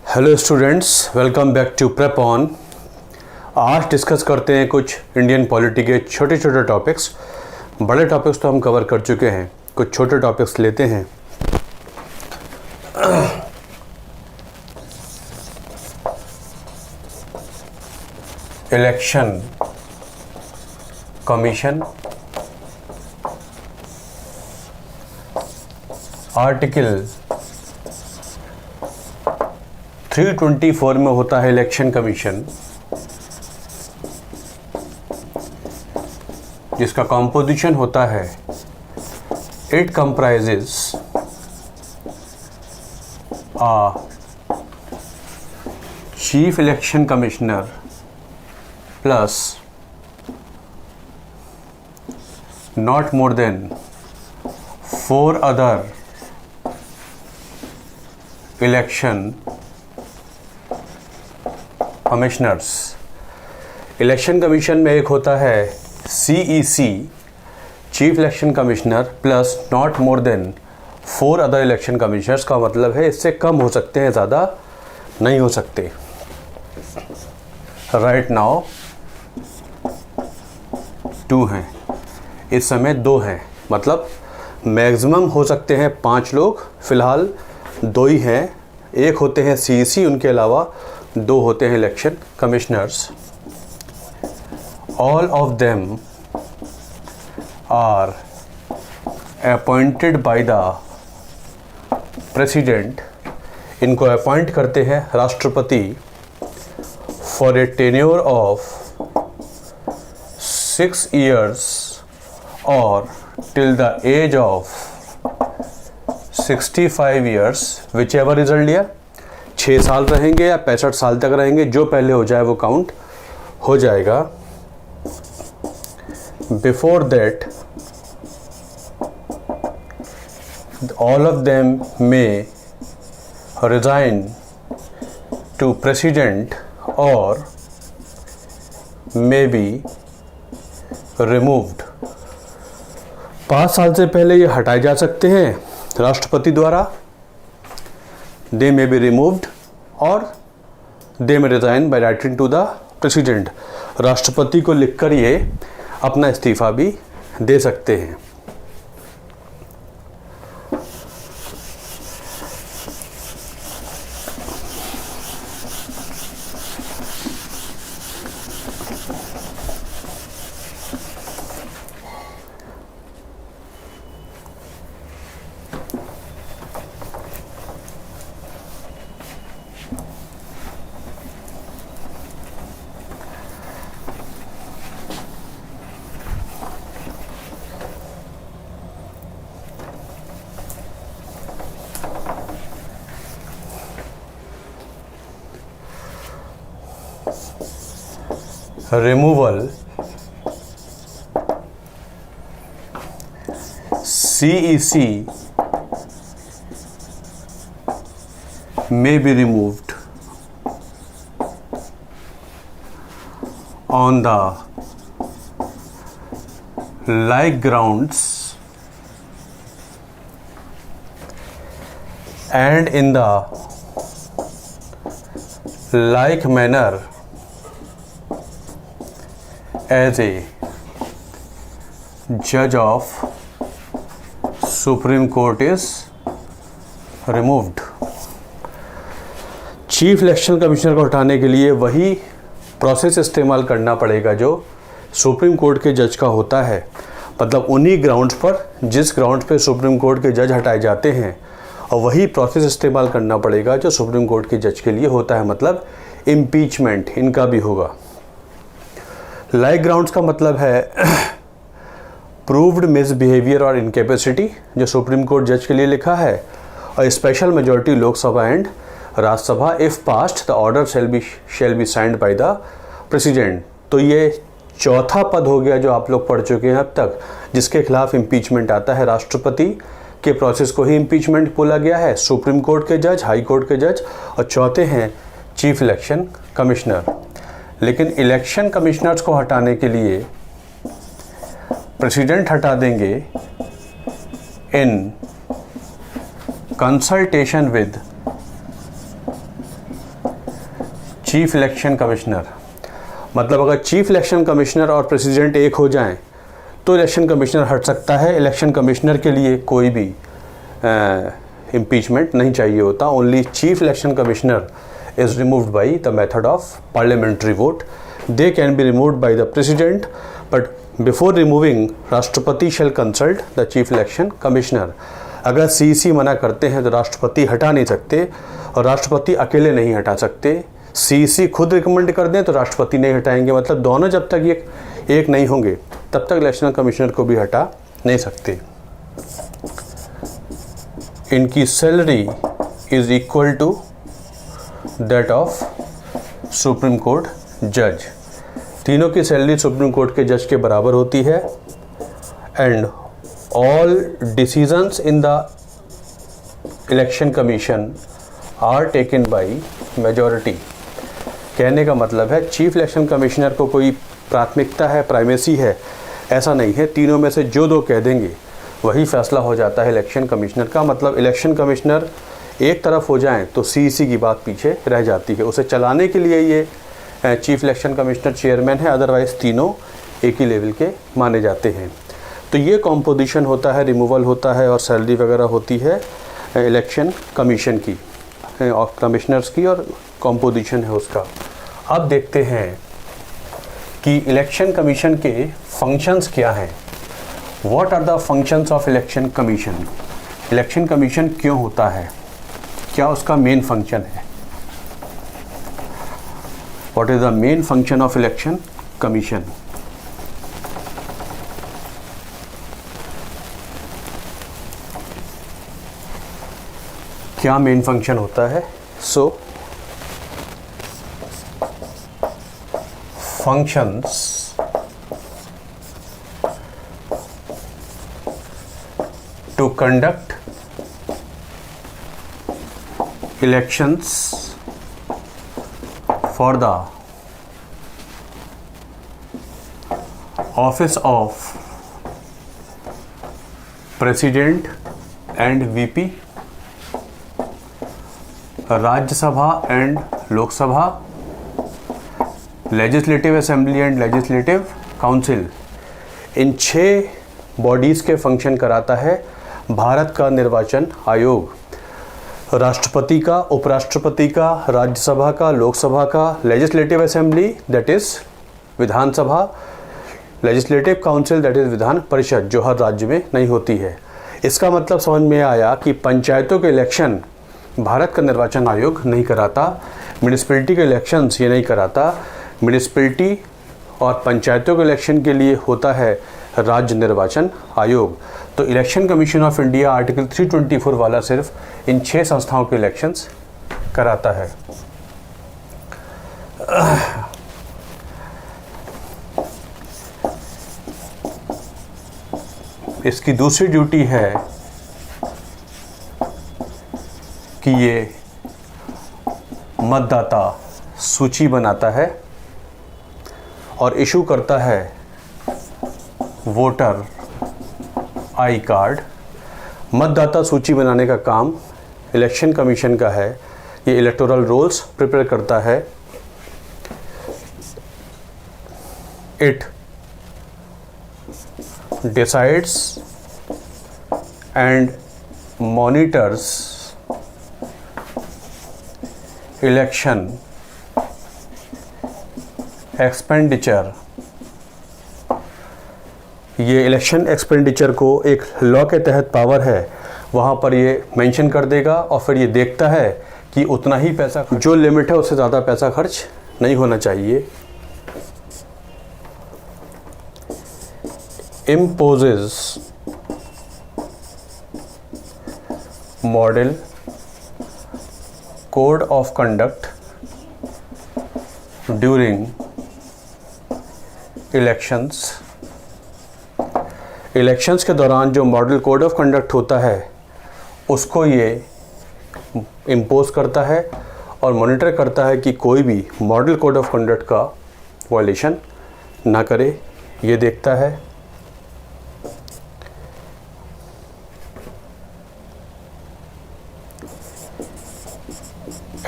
Hello students, welcome back to prep on. आज discuss करते हैं कुछ इंडियन पॉलिटी के छोटे छोटे टॉपिक्स। बड़े टॉपिक्स तो हम कवर कर चुके हैं, कुछ छोटे टॉपिक्स लेते हैं। इलेक्शन कमीशन, आर्टिकल 324 में होता है इलेक्शन कमीशन, जिसका कॉम्पोजिशन होता है it comprises a chief election commissioner plus not more than 4 other election commissioners। Election commission में एक होता है CEC chief election commissioner plus not more than 4 other election commissioners. का मतलब है इससे कम हो सकते हैं, ज़्यादा नहीं हो सकते। राइट नाउ 2 हैं, इस समय 2 हैं, मतलब मैक्सिमम हो सकते हैं 5 लोग। फ़िलहाल 2 ही हैं, एक होते हैं CEC, उनके अलावा 2 होते हैं election commissioners. All of them are appointed by the president. इनको अपॉइंट करते हैं राष्ट्रपति for a tenure of 6 years or till the age of 65 years, whichever is earlier। 6 साल रहेंगे या 65 साल तक रहेंगे, जो पहले हो जाए वो काउंट हो जाएगा। Before that all of them may resign to president or may be removed। 5 साल से पहले ये हटाए जा सकते हैं राष्ट्रपति द्वारा। दे मे बी रिमूव्ड और they may resign by writing to the president. राष्ट्रपति को लिखकर ये अपना इस्तीफा भी दे सकते हैं। Removal CEC may be removed on the like grounds and in the like manner as a judge of Supreme Court is removed। Chief election commissioner को हटाने के लिए वही प्रोसेस इस्तेमाल करना पड़ेगा जो सुप्रीम कोर्ट के जज का होता है। मतलब उन्हीं ग्राउंड्स पर, जिस ग्राउंड पे सुप्रीम कोर्ट के जज हटाए जाते हैं, और वही प्रोसेस इस्तेमाल करना पड़ेगा जो सुप्रीम कोर्ट के जज के लिए होता है। मतलब इम्पीचमेंट इनका भी होगा। लाइक ग्राउंड्स का मतलब है प्रूव्ड मिसबिहेवियर और इनकेपेसिटी, जो सुप्रीम कोर्ट जज के लिए लिखा है, और special majority Lok Sabha and Rajya Sabha. If passed the order shall be signed by the president. तो ये चौथा पद हो गया जो आप लोग पढ़ चुके हैं अब तक, जिसके खिलाफ इम्पीचमेंट आता है। राष्ट्रपति के प्रोसेस को ही इम्पीचमेंट बोला गया है, सुप्रीम कोर्ट के जज, हाई कोर्ट के जज, और चौथे हैं चीफ इलेक्शन कमिश्नर। लेकिन इलेक्शन कमिश्नर्स को हटाने के लिए प्रेसिडेंट हटा देंगे in consultation with chief election commissioner, मतलब अगर चीफ इलेक्शन कमिश्नर और प्रेसिडेंट एक हो जाएं तो इलेक्शन कमिश्नर हट सकता है। इलेक्शन कमिश्नर के लिए कोई भी इम्पीचमेंट नहीं चाहिए होता। Only chief election commissioner is removed by the method of parliamentary vote. They can be removed by the president, but before removing राष्ट्रपति shall consult the chief election commissioner. अगर CEC मना करते हैं तो राष्ट्रपति हटा नहीं सकते, और राष्ट्रपति अकेले नहीं हटा सकते। सीईसी खुद रिकमेंड कर दें तो राष्ट्रपति नहीं हटाएंगे। मतलब दोनों जब तक एक नहीं होंगे तब तक इलेक्शन कमिश्नर को भी हटा नहीं सकते। इनकी salary is equal to that of supreme court जज। तीनों की सैलरी सुप्रीम कोर्ट के जज के बराबर होती है। And all decisions in the election commission are taken by majority. कहने का मतलब है चीफ इलेक्शन कमिश्नर को कोई प्राथमिकता है, प्राइमेसी है, ऐसा नहीं है। तीनों में से जो दो कह देंगे वही फैसला हो जाता है इलेक्शन कमिश्नर का। मतलब इलेक्शन कमिश्नर एक तरफ हो जाएं तो सीईसी की बात पीछे रह जाती है। उसे चलाने के लिए ये चीफ इलेक्शन कमिश्नर चेयरमैन है, अदरवाइज़ तीनों एक ही लेवल के माने जाते हैं। तो ये कॉम्पोजिशन होता है, रिमूवल होता है और सैलरी वगैरह होती है इलेक्शन कमीशन की और कमिश्नर्स की, और कॉम्पोजिशन है उसका। अब देखते हैं कि इलेक्शन कमीशन के फंक्शंस क्या हैं। What are the functions of election commission. Election commission क्यों होता है, क्या उसका मेन फंक्शन है। What is the main function of election commission. क्या मेन फंक्शन होता है। So functions to conduct elections for the office of President and VP, Rajya Sabha and Lok Sabha, legislative assembly and legislative council. In 6 bodies के function कराता है भारत का निर्वाचन आयोग। राष्ट्रपति का, उपराष्ट्रपति का, राज्यसभा का, लोकसभा का, legislative assembly that is Vidhan Sabha, legislative council that is Vidhan Parishad, जो हर राज्य में नहीं होती है। इसका मतलब समझ में आया कि पंचायतों के इलेक्शन भारत का निर्वाचन आयोग नहीं कराता, म्यूनिसिपैलिटी के इलेक्शंस ये नहीं कराता। म्यूनिसिपैलिटी और पंचायतों के इलेक्शन के लिए होता है राज्य निर्वाचन आयोग। तो election commission of India article 324 वाला सिर्फ इन 6 संस्थाओं के इलेक्शंस कराता है। इसकी दूसरी ड्यूटी है कि ये मतदाता सूची बनाता है और इशू करता है वोटर आई कार्ड। मतदाता सूची बनाने का काम इलेक्शन कमीशन का है। ये इलेक्टोरल रोल्स प्रिपेयर करता है। It decides and monitors election expenditure. ये इलेक्शन एक्सपेंडिचर को एक लॉ के तहत पावर है, वहाँ पर ये मेंशन कर देगा और फिर ये देखता है कि उतना ही पैसा, जो लिमिट है उससे ज़्यादा पैसा खर्च नहीं होना चाहिए। Imposes model code of conduct during elections के दौरान जो मॉडल कोड ऑफ कंडक्ट होता है उसको ये इम्पोज करता है और मॉनिटर करता है कि कोई भी मॉडल कोड ऑफ कंडक्ट का वायलेशन ना करे। ये देखता है।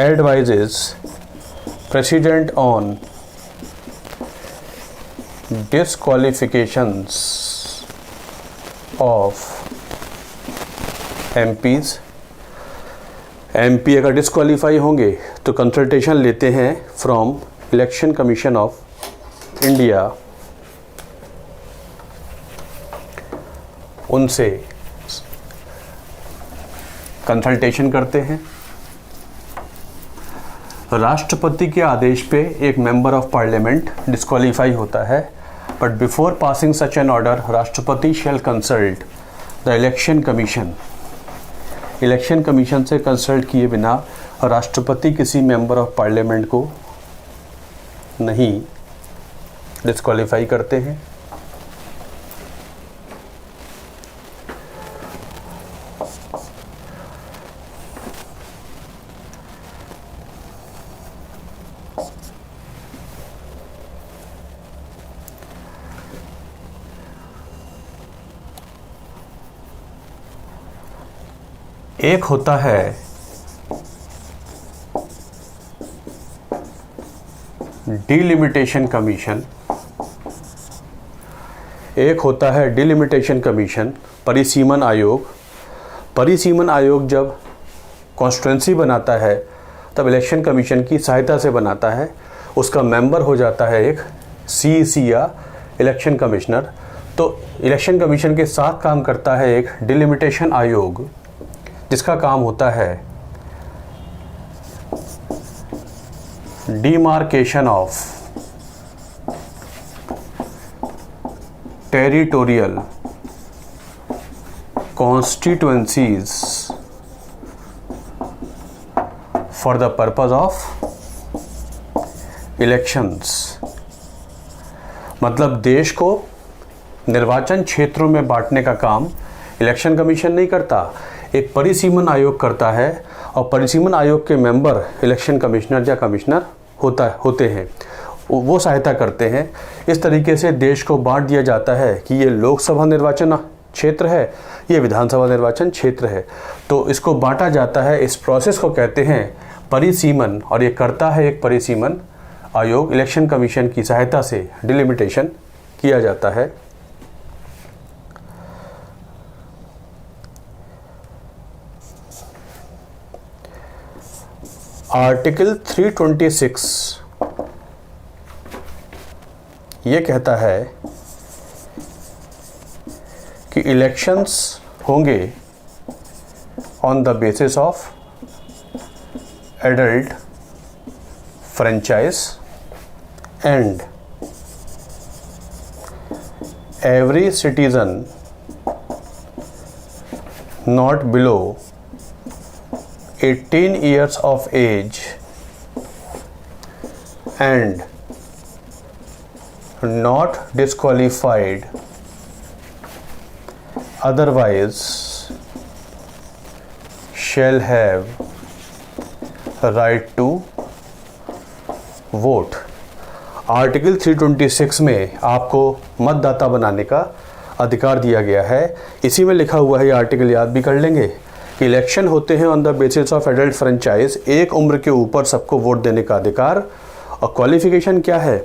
Advises president on disqualifications of MPs. MP अगर डिसक्वालीफाई होंगे तो कंसल्टेशन लेते हैं from election commission of India, उनसे कंसल्टेशन करते हैं। राष्ट्रपति के आदेश पे एक मेंबर ऑफ पार्लियामेंट डिस्क्वालीफाई होता है, but before passing such an order राष्ट्रपति shall consult the election commission. Election commission से कंसल्ट किए बिना राष्ट्रपति किसी मेंबर ऑफ पार्लियामेंट को नहीं डिस्क्वालीफाई करते हैं। एक होता है डिलिमिटेशन कमीशन, एक होता है डिलिमिटेशन कमीशन, परिसीमन आयोग। परिसीमन आयोग जब कॉन्स्टिट्यूंसी बनाता है तब इलेक्शन कमीशन की सहायता से बनाता है। उसका मेंबर हो जाता है एक सीईसी या इलेक्शन कमिश्नर। तो इलेक्शन कमीशन के साथ काम करता है एक डिलिमिटेशन आयोग, जिसका काम होता है demarcation of territorial constituencies for the purpose of elections. मतलब देश को निर्वाचन क्षेत्रों में बांटने का काम इलेक्शन कमीशन नहीं करता, एक परिसीमन आयोग करता है। और परिसीमन आयोग के मेंबर इलेक्शन कमिश्नर या कमिश्नर होते हैं, वो सहायता करते हैं। इस तरीके से देश को बांट दिया जाता है कि ये लोकसभा निर्वाचन क्षेत्र है, ये विधानसभा निर्वाचन क्षेत्र है। तो इसको बांटा जाता है, इस प्रोसेस को कहते हैं परिसीमन। और ये करता है एक परिसीमन आयोग, इलेक्शन कमीशन की सहायता से डिलिमिटेशन किया जाता है। आर्टिकल 326 ये कहता है कि इलेक्शंस होंगे on the basis of adult franchise and every citizen not below 18 years of age and not disqualified otherwise shall have right to vote। Article 326 में आपको मतदाता बनाने का अधिकार दिया गया है। इसी में लिखा हुआ है, ये आर्टिकल याद भी कर लेंगे कि इलेक्शन होते हैं on the basis of adult franchise, एक उम्र के ऊपर सबको वोट देने का अधिकार। और क्वालिफिकेशन क्या है?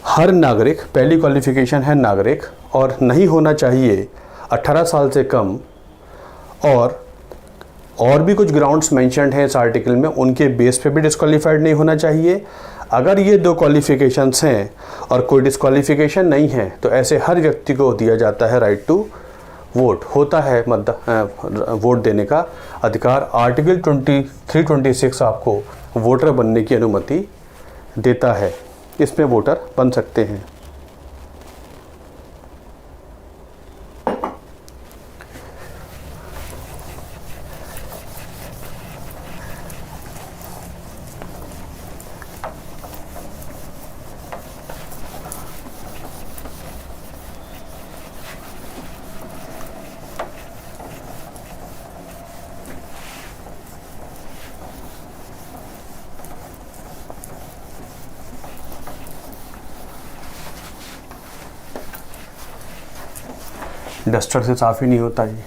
हर नागरिक, पहली क्वालिफिकेशन है नागरिक, और नहीं होना चाहिए 18 साल से कम। और भी कुछ ग्राउंड्स मेंशन्ड हैं इस आर्टिकल में, उनके बेस पे भी डिस्क्वालीफाइड नहीं होना चाहिए। अगर ये दो क्वालिफिकेशंस हैं और कोई डिस्क्वालिफिकेशन नहीं है तो ऐसे हर व्यक्ति को दिया जाता है राइट टू वोट, होता है वोट देने का अधिकार। आर्टिकल 326 आपको वोटर बनने की अनुमति देता है, इसमें वोटर बन सकते हैं। डस्टर से साफ ही नहीं होता ये।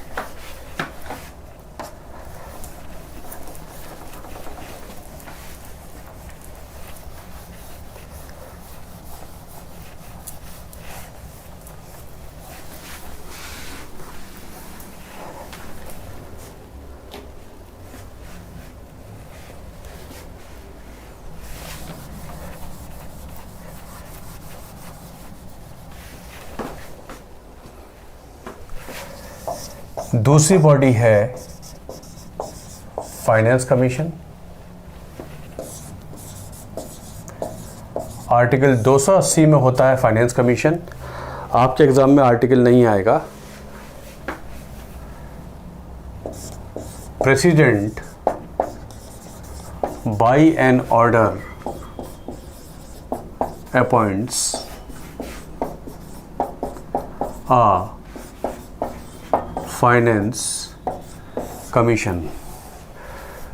दूसरी बॉडी है फाइनेंस कमीशन। आर्टिकल 280 में होता है फाइनेंस कमीशन। आपके एग्जाम में आर्टिकल नहीं आएगा। President by an order appoints a finance commission.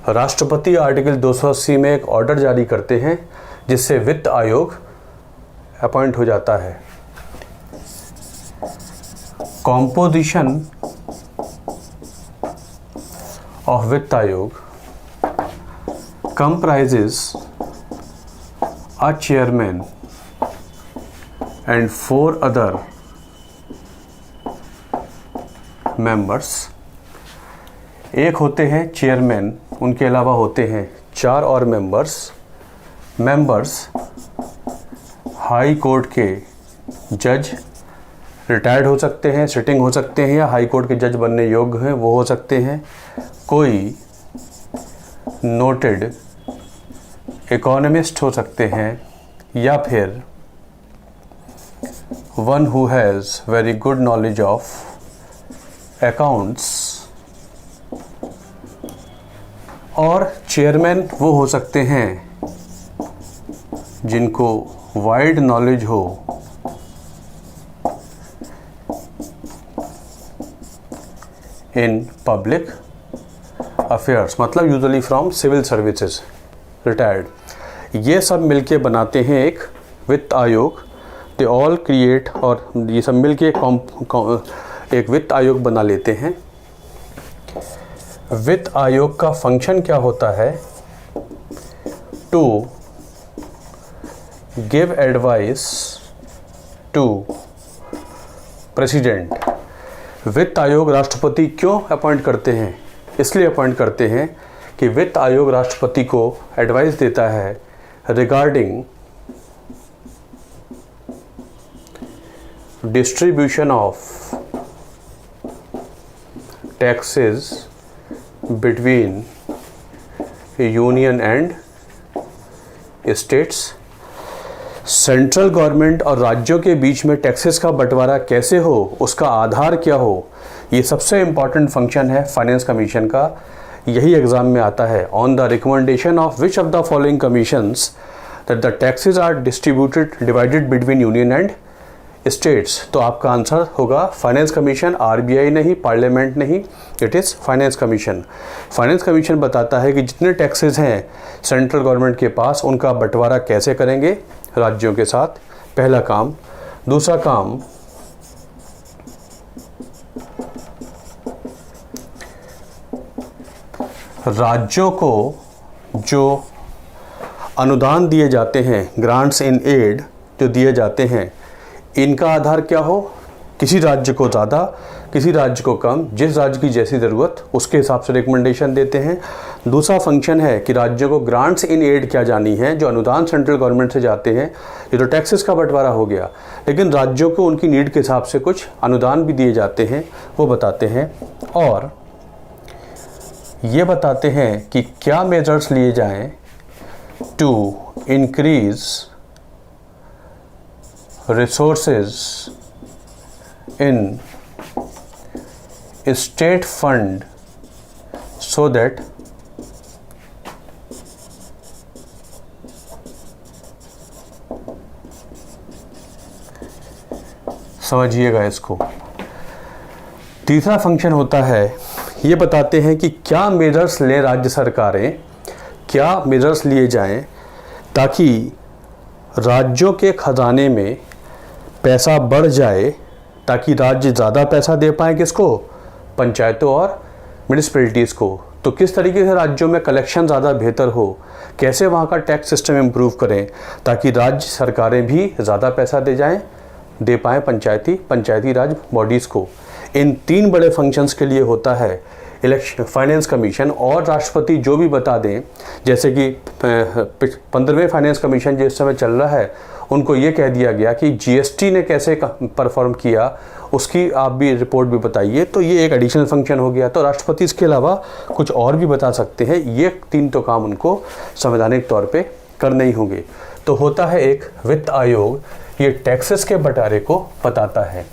राष्ट्रपति आर्टिकल 280 में एक ऑर्डर जारी करते हैं जिससे वित्त आयोग अपॉइंट हो जाता है। कॉम्पोजिशन ऑफ वित्त आयोग comprises a chairman and 4 other members। एक होते हैं चेयरमैन, उनके अलावा होते हैं 4 और मेंबर्स हाई कोर्ट के जज, रिटायर्ड हो सकते हैं, सिटिंग हो सकते हैं, या हाई कोर्ट के जज बनने योग्य हैं वो हो सकते हैं। कोई नोटेड इकोनॉमिस्ट हो सकते हैं, या फिर one who has very good knowledge of accounts. और चेयरमैन वो हो सकते हैं जिनको वाइड नॉलेज हो इन पब्लिक अफेयर्स, मतलब usually from civil services, retired. ये सब मिलके बनाते हैं एक वित्त आयोग। दे ऑल क्रिएट, और ये सब मिलके एक वित्त आयोग बना लेते हैं। वित्त आयोग का फंक्शन क्या होता है? To give advice to president. वित्त आयोग राष्ट्रपति क्यों अपॉइंट करते हैं? इसलिए अपॉइंट करते हैं कि वित्त आयोग राष्ट्रपति को एडवाइस देता है regarding distribution of taxes between union and states. Central government और राज्यों के बीच में टैक्सेस का बंटवारा कैसे हो, उसका आधार क्या हो, ये सबसे इम्पॉर्टेंट फंक्शन है फाइनेंस कमीशन का। यही एग्जाम में आता है। On the recommendation of which of the following commissions that the taxes are divided between union and states. तो आपका आंसर होगा फाइनेंस कमीशन। आरबीआई नहीं, पार्लियामेंट नहीं, it is finance commission. Finance commission बताता है कि जितने टैक्सेस हैं सेंट्रल गवर्नमेंट के पास, उनका बंटवारा कैसे करेंगे राज्यों के साथ, पहला काम। दूसरा काम, राज्यों को जो अनुदान दिए जाते हैं, ग्रांट्स इन एड जो दिए जाते हैं, इनका आधार क्या हो? किसी राज्य को ज़्यादा, किसी राज्य को कम, जिस राज्य की जैसी ज़रूरत उसके हिसाब से रिकमेंडेशन देते हैं। दूसरा फंक्शन है कि राज्यों को ग्रांट्स इन एड क्या जानी है, जो अनुदान सेंट्रल गवर्नमेंट से जाते हैं। ये तो टैक्सेस का बंटवारा हो गया, लेकिन राज्यों को उनकी नीड के हिसाब से कुछ अनुदान भी दिए जाते हैं, वो बताते हैं। और ये बताते हैं कि क्या मेजर्स लिए जाएं to increase resources in state fund so that समझिएगा इसको। तीसरा फंक्शन होता है, ये बताते हैं कि क्या मेजर्स लें राज्य सरकारें, क्या मेजर्स लिए जाएं ताकि राज्यों के खजाने में पैसा बढ़ जाए, ताकि राज्य ज़्यादा पैसा दे पाए किसको? पंचायतों और म्यूनिसिपैलिटीज़ को। तो किस तरीके से राज्यों में कलेक्शन ज़्यादा बेहतर हो, कैसे वहाँ का टैक्स सिस्टम इम्प्रूव करें ताकि राज्य सरकारें भी ज़्यादा पैसा दे पाएँ पंचायती राज बॉडीज़ को। इन 3 बड़े फंक्शंस के लिए होता है इलेक्शन फाइनेंस कमीशन। और राष्ट्रपति जो भी बता दें, जैसे कि 15वें फाइनेंस कमीशन जिस समय चल रहा है, उनको ये कह दिया गया कि जीएसटी ने कैसे परफॉर्म किया उसकी आप भी रिपोर्ट भी बताइए। तो ये एक एडिशनल फंक्शन हो गया। तो राष्ट्रपति इसके अलावा कुछ और भी बता सकते हैं। ये 3 तो काम उनको संवैधानिक तौर पे करने ही होंगे। तो होता है एक वित्त आयोग, ये टैक्सेस के बंटवारे को बताता है।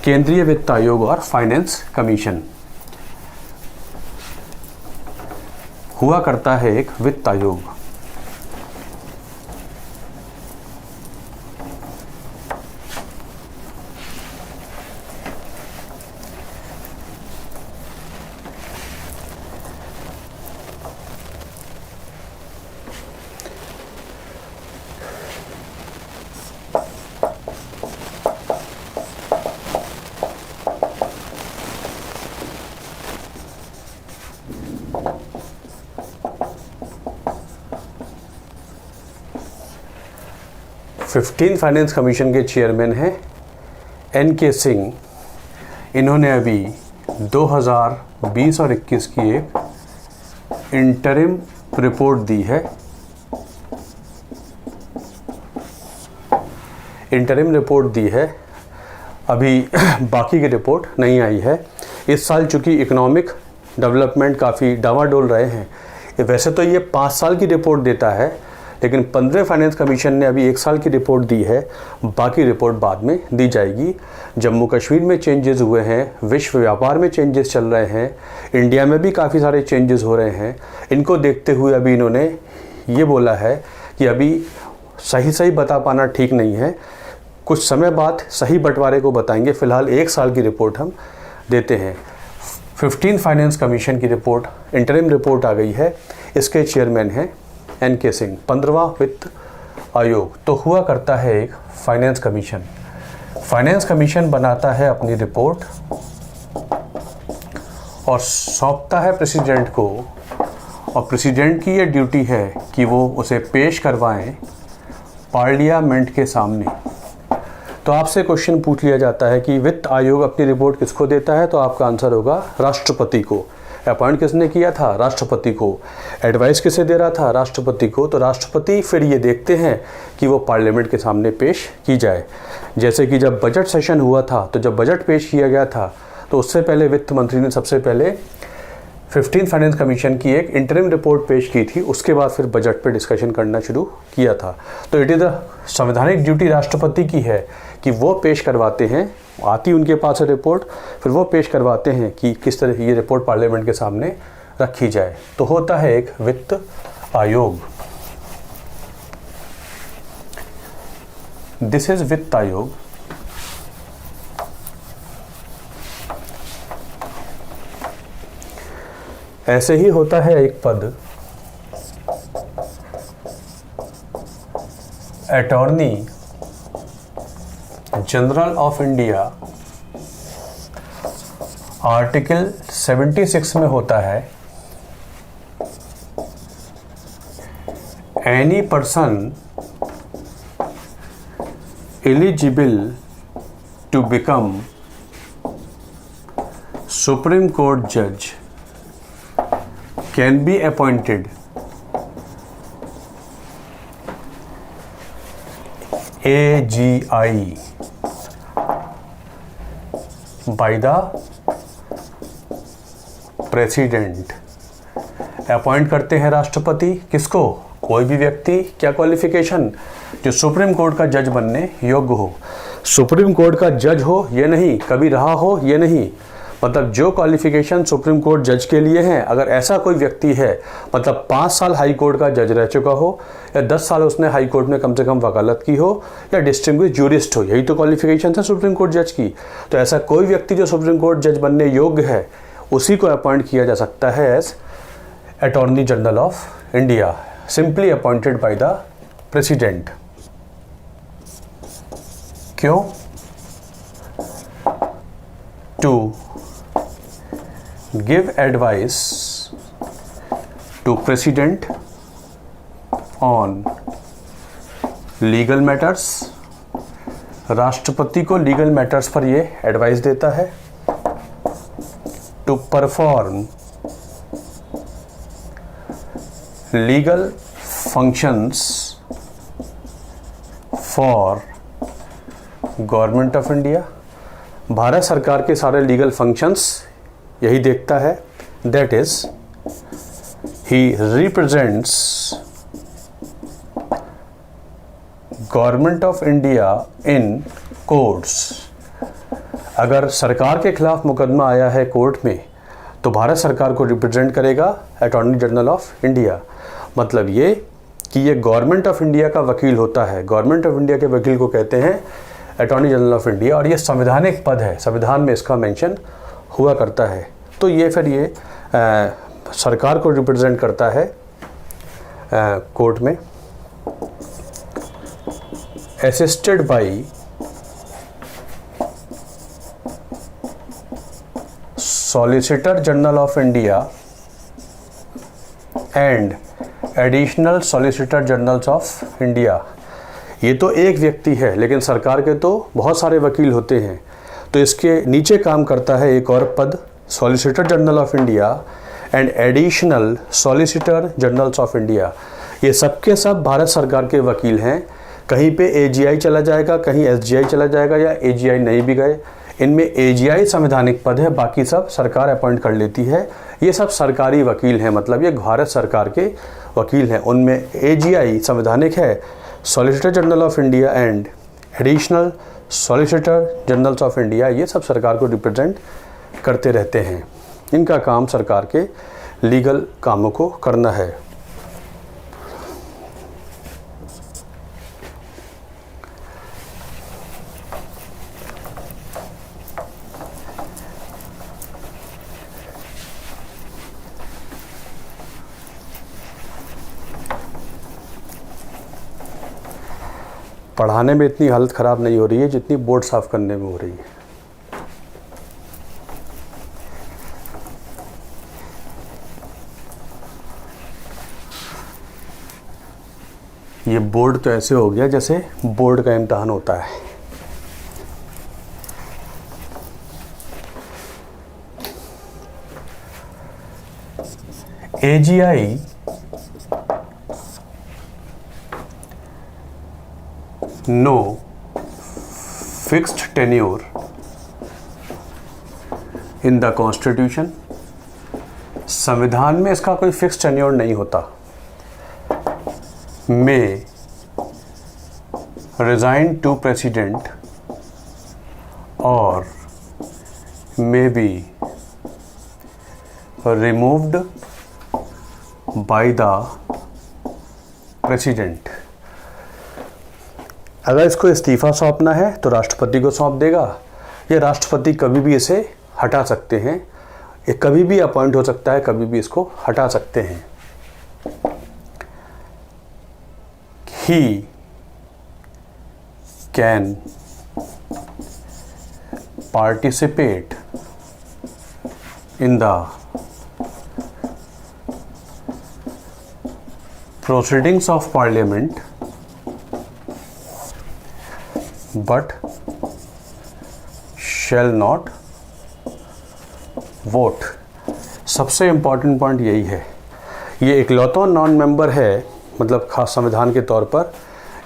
केंद्रीय वित्त आयोग और फाइनेंस कमीशन हुआ करता है एक वित्त आयोग। फिफ्टीन फाइनेंस कमीशन के चेयरमैन हैं एन.के. सिंह। इन्होंने अभी 2020 और 21 की एक इंटरिम रिपोर्ट दी है। इंटरिम रिपोर्ट दी है, अभी बाकी की रिपोर्ट नहीं आई है। इस साल चूँकि इकोनॉमिक डेवलपमेंट काफ़ी डावाडोल रहे हैं, वैसे तो ये 5 साल की रिपोर्ट देता है, लेकिन 15 फाइनेंस कमीशन ने अभी 1 साल की रिपोर्ट दी है। बाकी रिपोर्ट बाद में दी जाएगी। जम्मू कश्मीर में चेंजेस हुए हैं, विश्व व्यापार में चेंजेस चल रहे हैं, इंडिया में भी काफ़ी सारे चेंजेस हो रहे हैं। इनको देखते हुए अभी इन्होंने ये बोला है कि अभी सही बता पाना ठीक नहीं है, कुछ समय बाद सही बंटवारे को बताएंगे। फ़िलहाल 1 साल की रिपोर्ट हम देते हैं। 15 फाइनेंस कमीशन की रिपोर्ट इंटरिम रिपोर्ट आ गई है। इसके चेयरमैन हैं एन.के. सिंह। 15वां वित्त आयोग तो हुआ करता है एक फाइनेंस कमीशन। फाइनेंस कमीशन बनाता है अपनी रिपोर्ट और सौंपता है प्रेसिडेंट को, और प्रेसिडेंट की ये ड्यूटी है कि वो उसे पेश करवाएं पार्लियामेंट के सामने। तो आपसे क्वेश्चन पूछ लिया जाता है कि वित्त आयोग अपनी रिपोर्ट किसको देता है, तो आपका आंसर होगा राष्ट्रपति को। अपॉइंट किसने किया था? राष्ट्रपति को। एडवाइस किसे दे रहा था? राष्ट्रपति को। तो राष्ट्रपति फिर ये देखते हैं कि वो पार्लियामेंट के सामने पेश की जाए। जैसे कि जब बजट सेशन हुआ था, तो जब बजट पेश किया गया था, तो उससे पहले वित्त मंत्री ने सबसे पहले 15 फाइनेंस कमीशन की एक इंटरिम रिपोर्ट पेश की थी। उसके बाद फिर बजट पे डिस्कशन करना शुरू किया था। तो इट इज़ द संवैधानिक ड्यूटी राष्ट्रपति की है कि वो पेश करवाते हैं, आती उनके पास है रिपोर्ट, फिर वो पेश करवाते हैं कि किस तरह ये रिपोर्ट पार्लियामेंट के सामने रखी जाए। तो होता है एक वित्त आयोग। दिस इज वित्त आयोग। ऐसे ही होता है एक पद attorney general of India. Article 76 में होता है any person eligible to become supreme court जज can be appointed AGI by the president। Appoint करते हैं राष्ट्रपति। किसको? कोई भी व्यक्ति। क्या क्वालिफिकेशन? जो सुप्रीम कोर्ट का जज बनने योग्य हो। सुप्रीम कोर्ट का जज हो ये नहीं, कभी रहा हो ये नहीं, मतलब जो क्वालिफिकेशन सुप्रीम कोर्ट जज के लिए हैं, अगर ऐसा कोई व्यक्ति है, मतलब 5 साल हाई कोर्ट का जज रह चुका हो, या 10 साल उसने हाई कोर्ट में कम से कम वकालत की हो, या डिस्टिंग्विश्ड जूरिस्ट हो, यही तो क्वालिफिकेशन है सुप्रीम कोर्ट जज की। तो ऐसा कोई व्यक्ति जो सुप्रीम कोर्ट जज बनने योग्य है, उसी को अपॉइंट किया जा सकता है as attorney general of India, simply appointed by the president. क्यों? To give advice to president on legal matters। राष्ट्रपति को लीगल मैटर्स पर ये एडवाइस देता है। To perform legal functions for government of India. भारत सरकार के सारे लीगल फंक्शंस यही देखता है। That is he represents government of India in courts. अगर सरकार के खिलाफ मुकदमा आया है कोर्ट में तो भारत सरकार को रिप्रेजेंट करेगा अटॉर्नी जनरल ऑफ इंडिया। मतलब ये कि ये गवर्नमेंट ऑफ इंडिया का वकील होता है। गवर्नमेंट ऑफ इंडिया के वकील को कहते हैं अटॉर्नी जनरल ऑफ इंडिया, और ये संवैधानिक पद है, संविधान में इसका मेंशन हुआ करता है। तो ये फिर ये सरकार को रिप्रेजेंट करता है कोर्ट में। Assisted by solicitor general of India and additional solicitor generals of India. ये तो एक व्यक्ति है, लेकिन सरकार के तो बहुत सारे वकील होते हैं, तो इसके नीचे काम करता है एक और पद, solicitor general of India and additional solicitor generals of India. ये सबके सब भारत सरकार के वकील हैं। कहीं पे AGI चला जाएगा, कहीं SGI चला जाएगा, या AGI नहीं भी गए। इनमें AGI संवैधानिक पद है, बाकी सब सरकार अपॉइंट कर लेती है। ये सब सरकारी वकील हैं, मतलब ये भारत सरकार के वकील हैं। उनमें AGI संवैधानिक है, solicitor general of India and additional solicitor generals of India, ये सब सरकार को रिप्रेजेंट करते रहते हैं। इनका काम सरकार के लीगल कामों को करना है। पढ़ाने में इतनी हालत ख़राब नहीं हो रही है जितनी बोर्ड साफ़ करने में हो रही है। ये बोर्ड तो ऐसे हो गया जैसे बोर्ड का इम्तहान होता है। AGI no fixed tenure in the constitution. संविधान में इसका कोई फिक्स्ड टेन्योर नहीं होता। मे रिजाइन टू प्रेसिडेंट और मे be removed by the president. अगर इसको इस्तीफ़ा सौंपना है तो राष्ट्रपति को सौंप देगा, या राष्ट्रपति कभी भी इसे हटा सकते हैं। ये कभी भी अपॉइंट हो सकता है, कभी भी इसको हटा सकते हैं। He can participate in the proceedings of parliament but shall not vote। सबसे इम्पॉर्टेंट पॉइंट यही है। ये इकलौता नॉन मेंबर है, मतलब खास संविधान के तौर पर,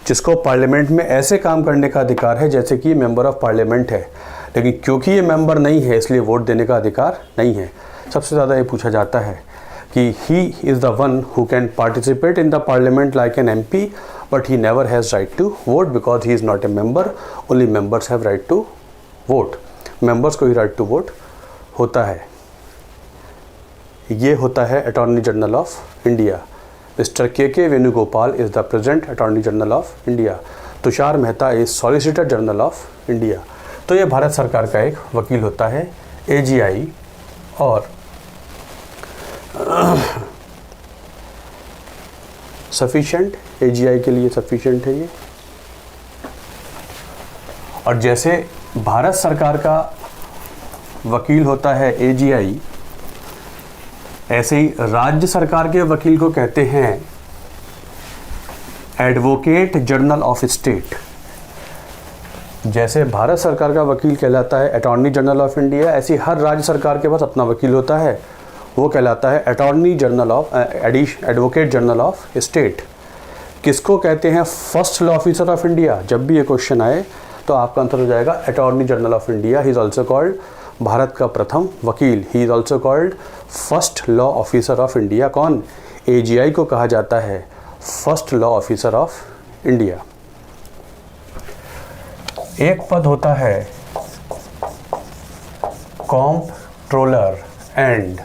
जिसको पार्लियामेंट में ऐसे काम करने का अधिकार है जैसे कि मेंबर ऑफ पार्लियामेंट है, लेकिन क्योंकि ये मेंबर नहीं है इसलिए वोट देने का अधिकार नहीं है। सबसे ज़्यादा ये पूछा जाता है कि he is the one who can participate in the parliament like an MP, but he never has right to vote because he is not a member. Only members have right to vote. Members को ही right to vote होता है। ये होता है attorney general of India. Mister K Venugopal is the present attorney general of India. Tushar Mehta is solicitor general of India. तो ये भारत सरकार का एक वकील होता है AGI, और सफिशिएंट AGI के लिए सफिशिएंट है ये। और जैसे भारत सरकार का वकील होता है AGI, ऐसे ही राज्य सरकार के वकील को कहते हैं एडवोकेट जनरल ऑफ स्टेट। जैसे भारत सरकार का वकील कहलाता है अटॉर्नी जनरल ऑफ इंडिया, ऐसी हर राज्य सरकार के पास अपना वकील होता है, वो कहलाता है attorney general of advocate general of state. किसको कहते हैं first law officer of India? जब भी ये क्वेश्चन आए तो आपका आंसर हो जाएगा attorney general of India. He is also called Bharat का प्रथम वकील। He is also called first law officer of India. कौन? AGI को कहा जाता है first law officer of India. एक पद होता है comptroller and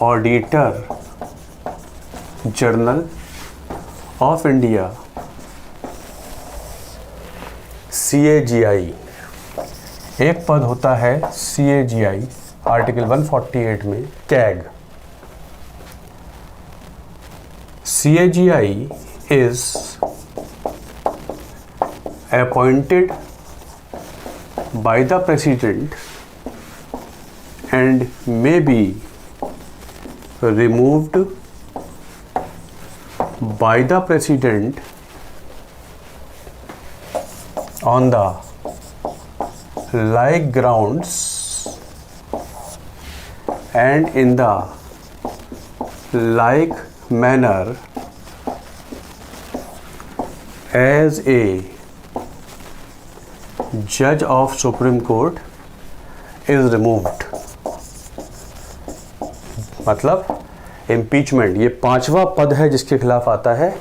auditor general of India, CAGI। एक पद होता है CAGI आर्टिकल 148 में CAG. CAGI is appointed by the President and may be removed by the President on the like grounds and in the like manner as a judge of Supreme Court is removed। मतलब impeachment, ये 5वां पद है जिसके खिलाफ आता है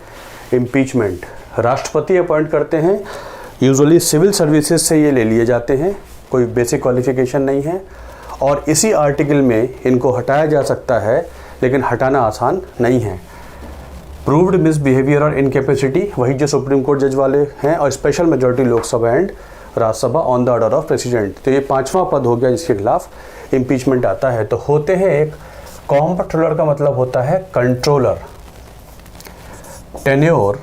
impeachment. राष्ट्रपति अपॉइंट करते हैं, यूजुअली सिविल सर्विसेज से ये ले लिए जाते हैं, कोई बेसिक क्वालिफिकेशन नहीं है, और इसी आर्टिकल में इनको हटाया जा सकता है, लेकिन हटाना आसान नहीं है। प्रूव्ड मिसबिहेवियर और इनकेपेसिटी, वही जो सुप्रीम कोर्ट जज वाले हैं, और special majority Lok Sabha and Rajya Sabha on the order of president. तो ये 5वां पद हो गया जिसके खिलाफ इम्पीचमेंट आता है। तो होते हैं एक कॉम्प्ट्रोलर का मतलब होता है controller. Tenure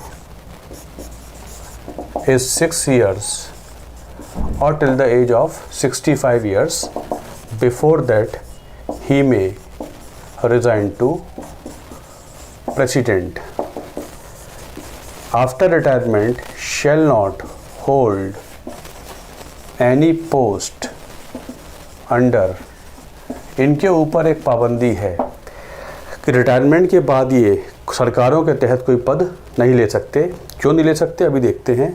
is 6 years or till the age of 65 years. Before that he may resign to President. After retirement shall not hold any post under। इनके ऊपर एक पाबंदी है कि रिटायरमेंट के बाद ये सरकारों के तहत कोई पद नहीं ले सकते। क्यों नहीं ले सकते अभी देखते हैं।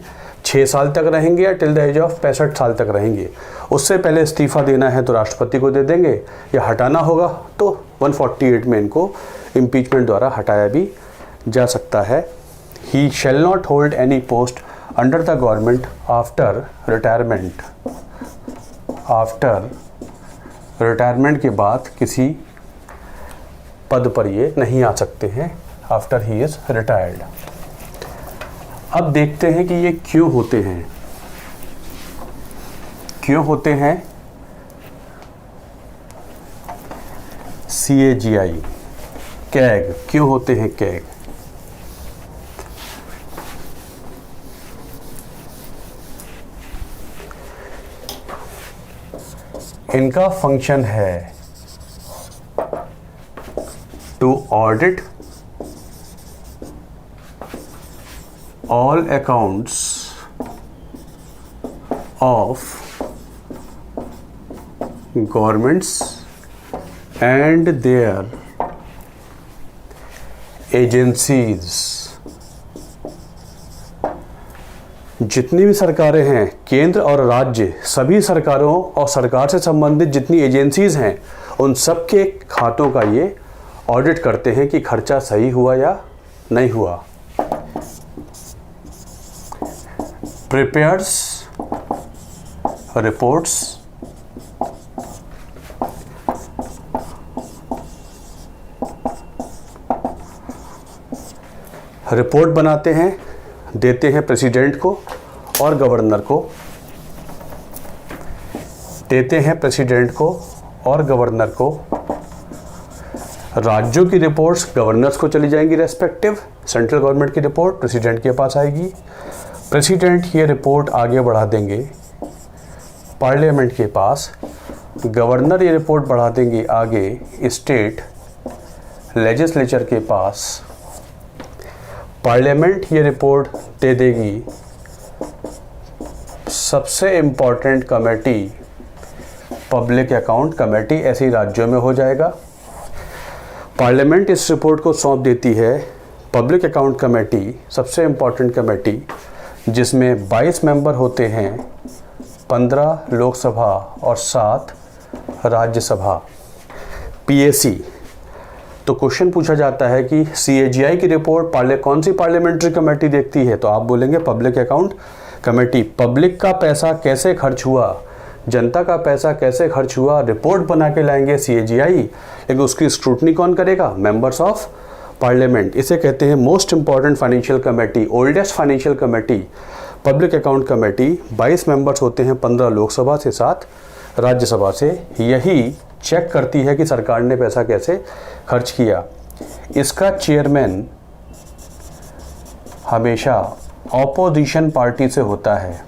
6 साल तक रहेंगे या टिल द एज ऑफ 65 साल तक रहेंगे। उससे पहले इस्तीफा देना है तो राष्ट्रपति को दे देंगे, या हटाना होगा तो 148 में इनको इम्पीचमेंट द्वारा हटाया भी जा सकता है। He shall not hold any post under the government after retirement. After retirement के बाद किसी पद पर ये नहीं आ सकते हैं आफ्टर ही इज रिटायर्ड। अब देखते हैं कि ये क्यों होते हैं। क्यों होते हैं CAGI कैग, क्यों होते हैं कैग? इनका फंक्शन है to audit all accounts of governments and their agencies। जितनी भी सरकारें हैं, केंद्र और राज्य, सभी सरकारों और सरकार से संबंधित जितनी एजेंसीज हैं, उन सब के खातों का ये ऑडिट करते हैं कि खर्चा सही हुआ या नहीं हुआ। prepares reports रिपोर्ट बनाते हैं, देते हैं प्रेसिडेंट को और गवर्नर को, देते हैं प्रेसिडेंट को और गवर्नर को। राज्यों की रिपोर्ट्स गवर्नर्स को चली जाएंगी रेस्पेक्टिव, सेंट्रल गवर्नमेंट की रिपोर्ट प्रेसिडेंट के पास आएगी। प्रेसिडेंट ये रिपोर्ट आगे बढ़ा देंगे पार्लियामेंट के पास, गवर्नर ये रिपोर्ट बढ़ा देंगे आगे स्टेट लेजिस्लेचर के पास, पार्लियामेंट ये रिपोर्ट दे देगी सबसे important committee, public account committee, ऐसे ही राज्यों में हो जाएगा। पार्लियामेंट इस रिपोर्ट को सौंप देती है पब्लिक अकाउंट कमेटी सबसे इम्पॉर्टेंट कमेटी, जिसमें 22 मेंबर होते हैं, 15 लोकसभा और 7 राज्यसभा। PAC, तो क्वेश्चन पूछा जाता है कि CAGI की रिपोर्ट कौन सी पार्लियामेंट्री कमेटी देखती है, तो आप बोलेंगे पब्लिक अकाउंट कमेटी। पब्लिक का पैसा कैसे खर्च हुआ, जनता का पैसा कैसे खर्च हुआ, रिपोर्ट बना के लाएंगे CAGI, लेकिन उसकी स्क्रूटनी कौन करेगा, मेंबर्स ऑफ पार्लियामेंट। इसे कहते हैं most important financial committee, oldest financial committee, public account committee. 22 members होते हैं, 15 लोकसभा से, 7 राज्यसभा से। यही चेक करती है कि सरकार ने पैसा कैसे खर्च किया। इसका चेयरमैन हमेशा ऑपोजिशन पार्टी से होता है,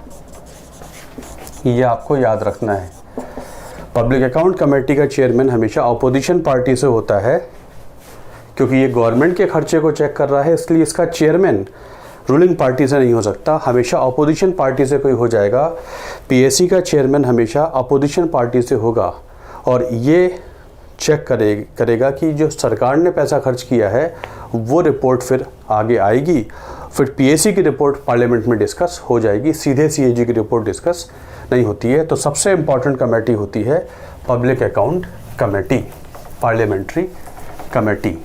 ये आपको याद रखना है। पब्लिक अकाउंट कमेटी का चेयरमैन हमेशा ऑपोजिशन पार्टी से होता है, क्योंकि ये गवर्नमेंट के खर्चे को चेक कर रहा है, इसलिए इसका चेयरमैन रूलिंग पार्टी से नहीं हो सकता, हमेशा अपोजिशन पार्टी से कोई हो जाएगा। PAC का चेयरमैन हमेशा अपोजिशन पार्टी से होगा और ये चेक करेगा कि जो सरकार ने पैसा खर्च किया है वो रिपोर्ट फिर आगे आएगी, फिर PAC की रिपोर्ट पार्लियामेंट में डिस्कस हो जाएगी, सीधे CAG की रिपोर्ट डिस्कस नहीं होती है। तो सबसे इम्पॉर्टेंट कमेटी होती है public account committee, parliamentary committee.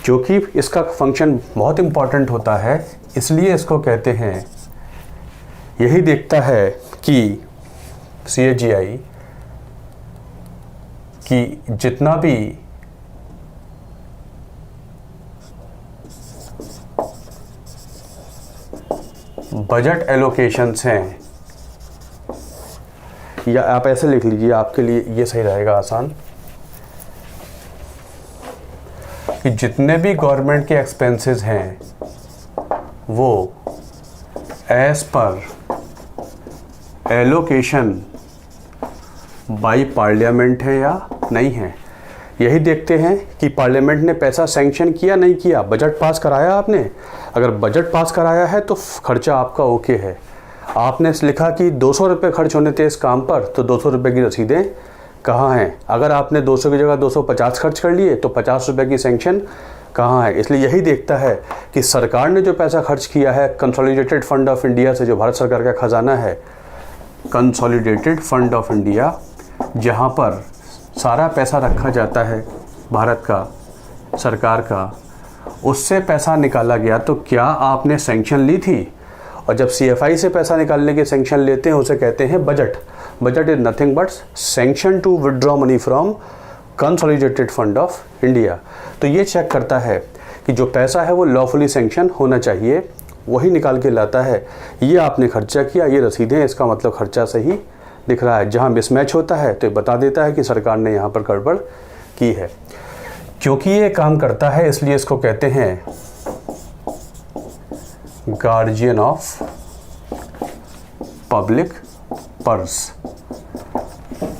जो कि इसका फंक्शन बहुत इम्पॉर्टेंट होता है, इसलिए इसको कहते हैं, यही देखता है कि CAGI कि जितना भी बजट एलोकेशंस हैं, या आप ऐसे लिख लीजिए, आपके लिए ये सही रहेगा, आसान, कि जितने भी गवर्नमेंट के एक्सपेंसेस हैं वो as per allocation by parliament है या नहीं है। यही देखते हैं कि पार्लियामेंट ने पैसा सैंक्शन किया नहीं किया, बजट पास कराया आपने, अगर बजट पास कराया है तो खर्चा आपका ओके है। आपने लिखा कि 200 रुपये खर्च होने थे इस काम पर, तो 200 रुपये की रसीदें कहाँ हैं। अगर आपने 200 की जगह 250 खर्च कर लिए तो 50 रुपये की सैंक्शन कहाँ है। इसलिए यही देखता है कि सरकार ने जो पैसा खर्च किया है कंसोलिडेटेड फंड ऑफ इंडिया से, जो भारत सरकार का खजाना है, कंसोलिडेटेड फंड ऑफ इंडिया, जहाँ पर सारा पैसा रखा जाता है भारत का, सरकार का, उससे पैसा निकाला गया, तो क्या आपने सैंक्शन ली थी। और जब CFI से पैसा निकालने की सैंक्शन लेते हैं उसे कहते हैं budget. Budget is nothing but sanction to withdraw money from consolidated fund of India. तो ये चेक करता है कि जो पैसा है वो लॉफुली सैंक्शन होना चाहिए, वही निकाल के लाता है। ये आपने खर्चा किया, ये रसीदें, इसका मतलब खर्चा सही दिख रहा है। जहाँ मिसमैच होता है तो ये बता देता है कि सरकार ने यहाँ पर गड़बड़ की है। क्योंकि ये काम करता है इसलिए इसको कहते हैं गार्जियन ऑफ पब्लिक पर्स,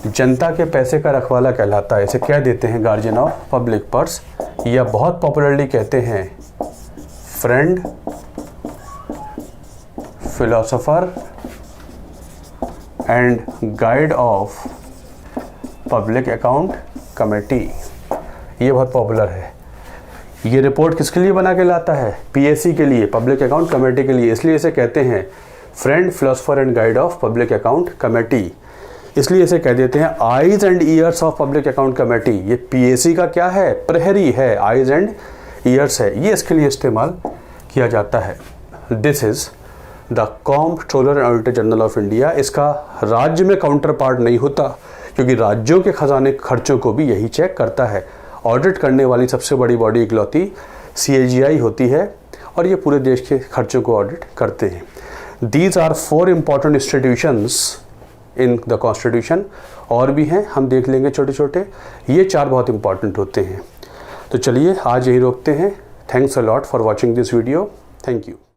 जनता के पैसे का रखवाला कहलाता है। इसे कह देते हैं गार्जियन ऑफ पब्लिक पर्स, या बहुत पॉपुलरली कहते हैं friend, philosopher and guide of public account committee. ये बहुत पॉपुलर है। ये रिपोर्ट किसके लिए बना के लाता है, PAC के लिए, पब्लिक अकाउंट कमेटी के लिए, इसलिए इसे कहते हैं friend, philosopher and guide of public account committee. इसलिए इसे कह देते हैं eyes and years of public account committee. ये PAC का क्या है, प्रहरी है, आइज एंड ईयर्स है, ये इसके लिए इस्तेमाल किया जाता है। This is the comptroller and auditor general of India. इसका राज्य में काउंटर पार्ट नहीं होता, क्योंकि राज्यों के खजाने खर्चों को भी यही चेक करता है। ऑडिट करने वाली सबसे बड़ी बॉडी इकलौती CAGI होती है, और ये पूरे देश के खर्चों को ऑडिट करते हैं। These are 4 important institutions in the constitution, और भी हैं, हम देख लेंगे छोटे छोटे। ये 4 बहुत इंपॉर्टेंट होते हैं। तो चलिए आज यही रोकते हैं। Thanks a lot for watching this video. Thank you.